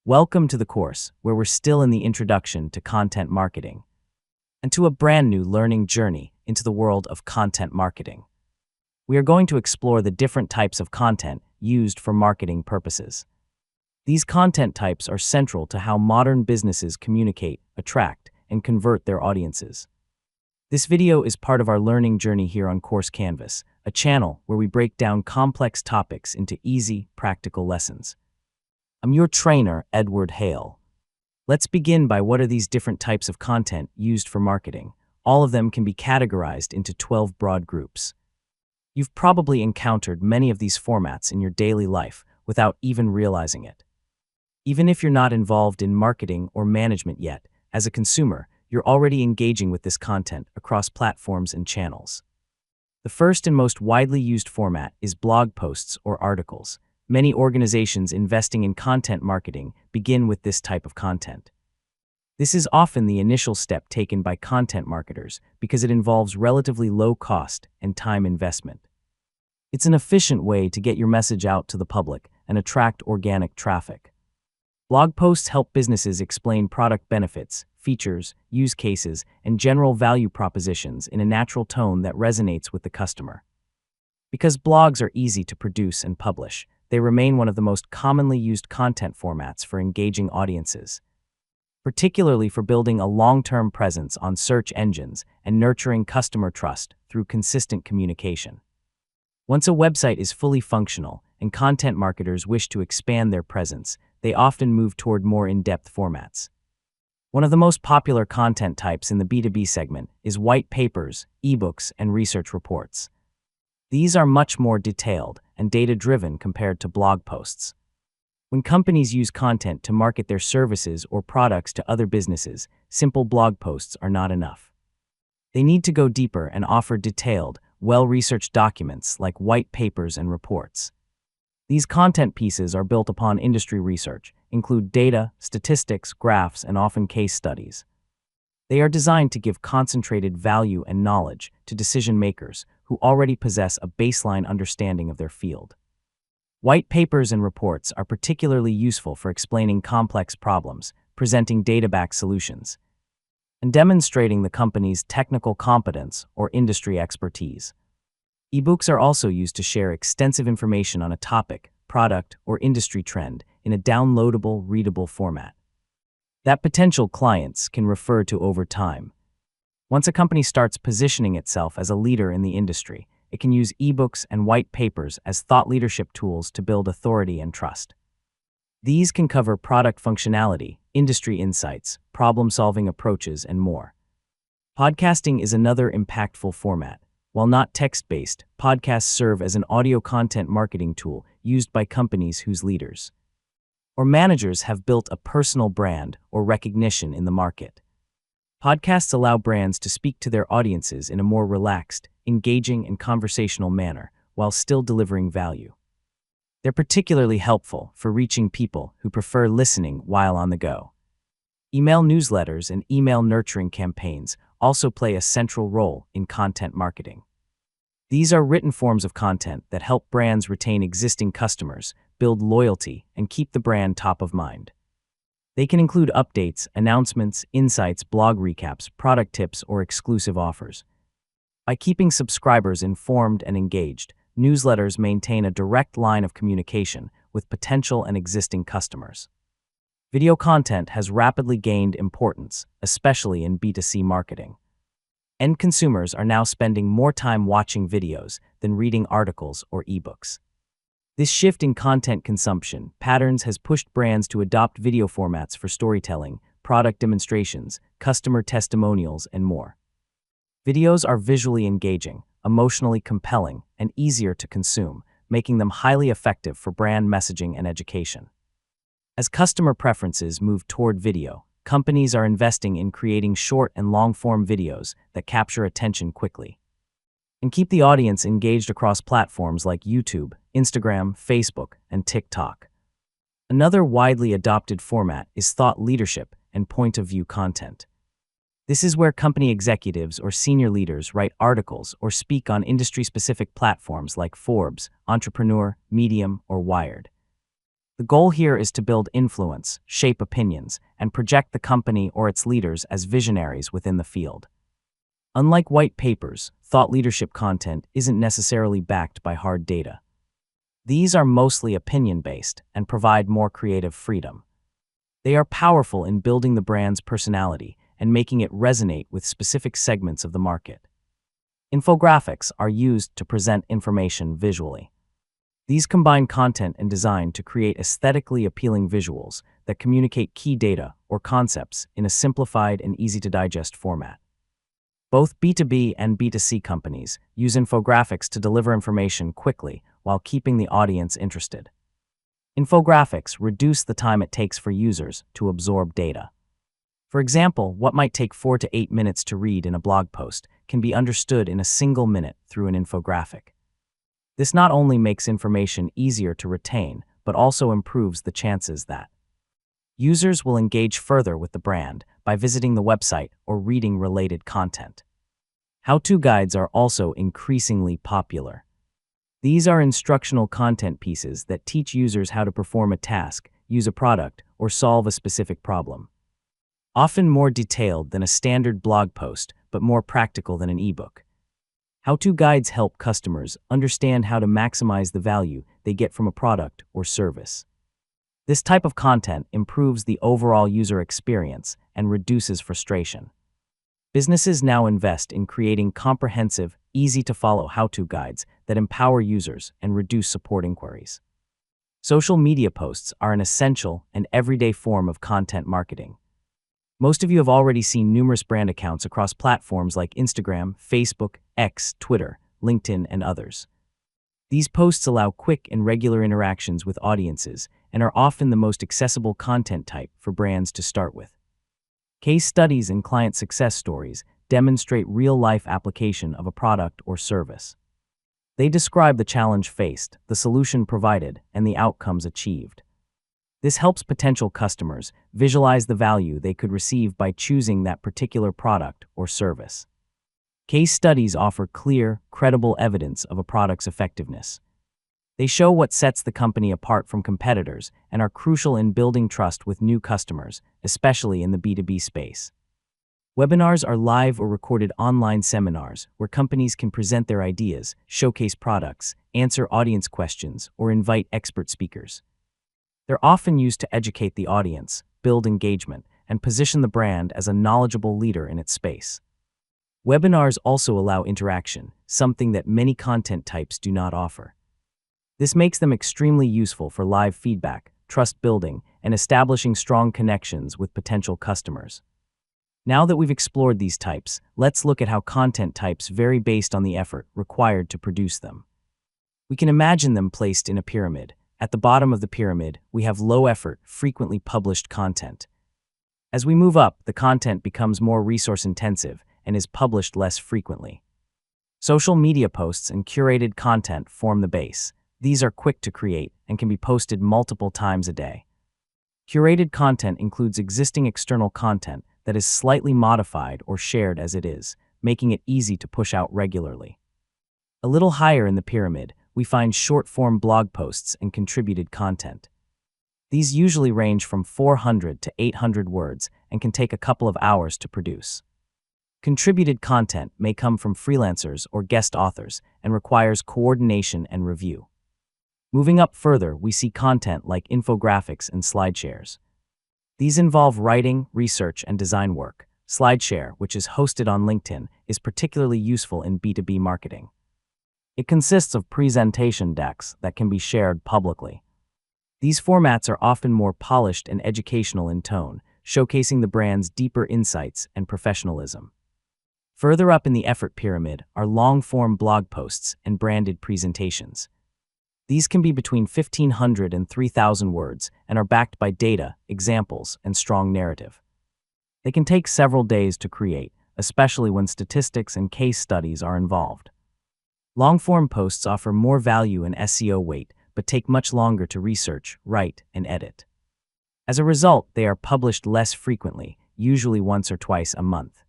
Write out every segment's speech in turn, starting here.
Welcome to the course, where we're still in the introduction to content marketing and to a brand new learning journey into the world of content marketing. We are going to explore the different types of content used for marketing purposes. These content types are central to how modern businesses communicate, attract, and convert their audiences. This video is part of our learning journey here on Course Canvas, a channel where we break down complex topics into easy, practical lessons. I'm your trainer, Edward Hale. Let's begin by what are these different types of content used for marketing. All of them can be categorized into 12 broad groups. You've probably encountered many of these formats in your daily life without even realizing it. Even if you're not involved in marketing or management yet, as a consumer, you're already engaging with this content across platforms and channels. The first and most widely used format is blog posts or articles. Many organizations investing in content marketing begin with this type of content. This is often the initial step taken by content marketers because it involves relatively low cost and time investment. It's an efficient way to get your message out to the public and attract organic traffic. Blog posts help businesses explain product benefits, features, use cases, and general value propositions in a natural tone that resonates with the customer. Because blogs are easy to produce and publish, they remain one of the most commonly used content formats for engaging audiences, particularly for building a long-term presence on search engines and nurturing customer trust through consistent communication. Once a website is fully functional and content marketers wish to expand their presence, they often move toward more in-depth formats. One of the most popular content types in the B2B segment is white papers, ebooks, and research reports. These are much more detailed and data-driven compared to blog posts. When companies use content to market their services or products to other businesses, simple blog posts are not enough. They need to go deeper and offer detailed, well-researched documents like white papers and reports. These content pieces are built upon industry research, include data, statistics, graphs, and often case studies. They are designed to give concentrated value and knowledge to decision makers who already possess a baseline understanding of their field. White papers and reports are particularly useful for explaining complex problems, presenting data-backed solutions, and demonstrating the company's technical competence or industry expertise. Ebooks are also used to share extensive information on a topic, product, or industry trend in a downloadable, readable format that potential clients can refer to over time. Once a company starts positioning itself as a leader in the industry, it can use ebooks and white papers as thought leadership tools to build authority and trust. These can cover product functionality, industry insights, problem-solving approaches, and more. Podcasting is another impactful format. While not text-based, podcasts serve as an audio content marketing tool used by companies whose leaders or managers have built a personal brand or recognition in the market. Podcasts allow brands to speak to their audiences in a more relaxed, engaging, and conversational manner while still delivering value. They're particularly helpful for reaching people who prefer listening while on the go. Email newsletters and email nurturing campaigns also play a central role in content marketing. These are written forms of content that help brands retain existing customers, build loyalty, and keep the brand top of mind. They can include updates, announcements, insights, blog recaps, product tips, or exclusive offers. By keeping subscribers informed and engaged, newsletters maintain a direct line of communication with potential and existing customers. Video content has rapidly gained importance, especially in B2C marketing. End consumers are now spending more time watching videos than reading articles or ebooks. This shift in content consumption patterns has pushed brands to adopt video formats for storytelling, product demonstrations, customer testimonials, and more. Videos are visually engaging, emotionally compelling, and easier to consume, making them highly effective for brand messaging and education. As customer preferences move toward video, companies are investing in creating short and long-form videos that capture attention quickly and keep the audience engaged across platforms like YouTube, Instagram, Facebook, and TikTok. Another widely adopted format is thought leadership and point-of-view content. This is where company executives or senior leaders write articles or speak on industry-specific platforms like Forbes, Entrepreneur, Medium, or Wired. The goal here is to build influence, shape opinions, and project the company or its leaders as visionaries within the field. Unlike white papers, thought leadership content isn't necessarily backed by hard data. These are mostly opinion-based and provide more creative freedom. They are powerful in building the brand's personality and making it resonate with specific segments of the market. Infographics are used to present information visually. These combine content and design to create aesthetically appealing visuals that communicate key data or concepts in a simplified and easy-to-digest format. Both B2B and B2C companies use infographics to deliver information quickly while keeping the audience interested. Infographics reduce the time it takes for users to absorb data. For example, what might take 4 to 8 minutes to read in a blog post can be understood in a single minute through an infographic. This not only makes information easier to retain, but also improves the chances that users will engage further with the brand by visiting the website or reading related content. How-to guides are also increasingly popular. These are instructional content pieces that teach users how to perform a task, use a product, or solve a specific problem. Often more detailed than a standard blog post, but more practical than an ebook. How-to guides help customers understand how to maximize the value they get from a product or service. This type of content improves the overall user experience and reduces frustration. Businesses now invest in creating comprehensive, easy-to-follow how-to guides that empower users and reduce support inquiries. Social media posts are an essential and everyday form of content marketing. Most of you have already seen numerous brand accounts across platforms like Instagram, Facebook, X, Twitter, LinkedIn, and others. These posts allow quick and regular interactions with audiences and are often the most accessible content type for brands to start with. Case studies and client success stories demonstrate real-life application of a product or service. They describe the challenge faced, the solution provided, and the outcomes achieved. This helps potential customers visualize the value they could receive by choosing that particular product or service. Case studies offer clear, credible evidence of a product's effectiveness. They show what sets the company apart from competitors and are crucial in building trust with new customers, especially in the B2B space. Webinars are live or recorded online seminars where companies can present their ideas, showcase products, answer audience questions, or invite expert speakers. They're often used to educate the audience, build engagement, and position the brand as a knowledgeable leader in its space. Webinars also allow interaction, something that many content types do not offer. This makes them extremely useful for live feedback, trust building, and establishing strong connections with potential customers. Now that we've explored these types, let's look at how content types vary based on the effort required to produce them. We can imagine them placed in a pyramid. At the bottom of the pyramid, we have low-effort, frequently published content. As we move up, the content becomes more resource-intensive and is published less frequently. Social media posts and curated content form the base. These are quick to create and can be posted multiple times a day. Curated content includes existing external content that is slightly modified or shared as it is, making it easy to push out regularly. A little higher in the pyramid, we find short-form blog posts and contributed content. These usually range from 400 to 800 words and can take a couple of hours to produce. Contributed content may come from freelancers or guest authors and requires coordination and review. Moving up further, we see content like infographics and slideshares. These involve writing, research, and design work. SlideShare, which is hosted on LinkedIn, is particularly useful in B2B marketing. It consists of presentation decks that can be shared publicly. These formats are often more polished and educational in tone, showcasing the brand's deeper insights and professionalism. Further up in the effort pyramid are long-form blog posts and branded presentations. These can be between 1,500 and 3,000 words and are backed by data, examples, and strong narrative. They can take several days to create, especially when statistics and case studies are involved. Long-form posts offer more value and SEO weight, but take much longer to research, write, and edit. As a result, they are published less frequently, usually once or twice a month.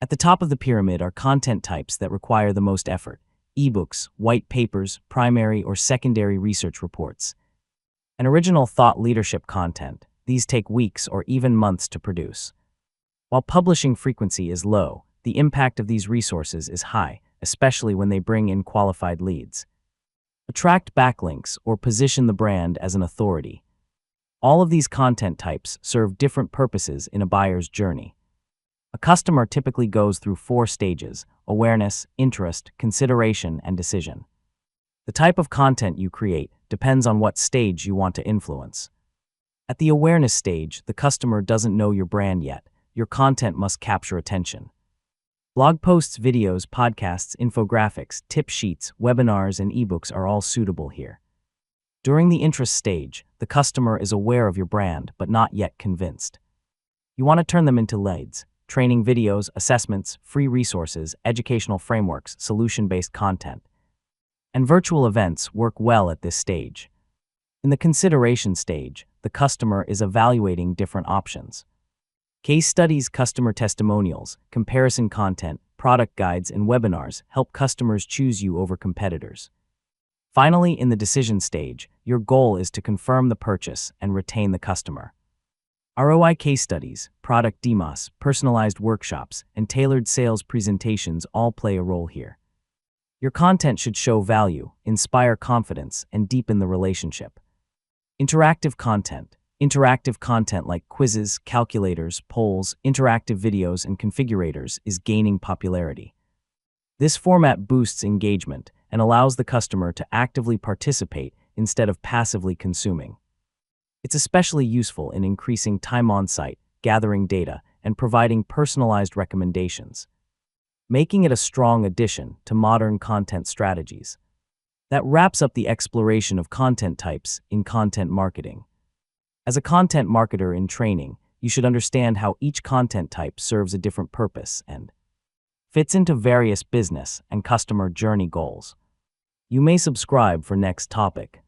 At the top of the pyramid are content types that require the most effort: ebooks, white papers, primary or secondary research reports. And original thought leadership content, these take weeks or even months to produce. While publishing frequency is low, the impact of these resources is high, especially when they bring in qualified leads. Attract backlinks or position the brand as an authority. All of these content types serve different purposes in a buyer's journey. A customer typically goes through 4 stages: awareness, interest, consideration, and decision. The type of content you create depends on what stage you want to influence. At the awareness stage, the customer doesn't know your brand yet. Your content must capture attention. Blog posts, videos, podcasts, infographics, tip sheets, webinars, and ebooks are all suitable here. During the interest stage, the customer is aware of your brand but not yet convinced. You want to turn them into leads. Training videos, assessments, free resources, educational frameworks, solution-based content, and virtual events work well at this stage. In the consideration stage, the customer is evaluating different options. Case studies, customer testimonials, comparison content, product guides, and webinars help customers choose you over competitors. Finally, in the decision stage, your goal is to confirm the purchase and retain the customer. ROI case studies, product demos, personalized workshops, and tailored sales presentations all play a role here. Your content should show value, inspire confidence, and deepen the relationship. Interactive content. Interactive content like quizzes, calculators, polls, interactive videos, and configurators is gaining popularity. This format boosts engagement and allows the customer to actively participate instead of passively consuming. It's especially useful in increasing time on site, gathering data, and providing personalized recommendations, making it a strong addition to modern content strategies. That wraps up the exploration of content types in content marketing. As a content marketer in training, you should understand how each content type serves a different purpose and fits into various business and customer journey goals. You may subscribe for next topic.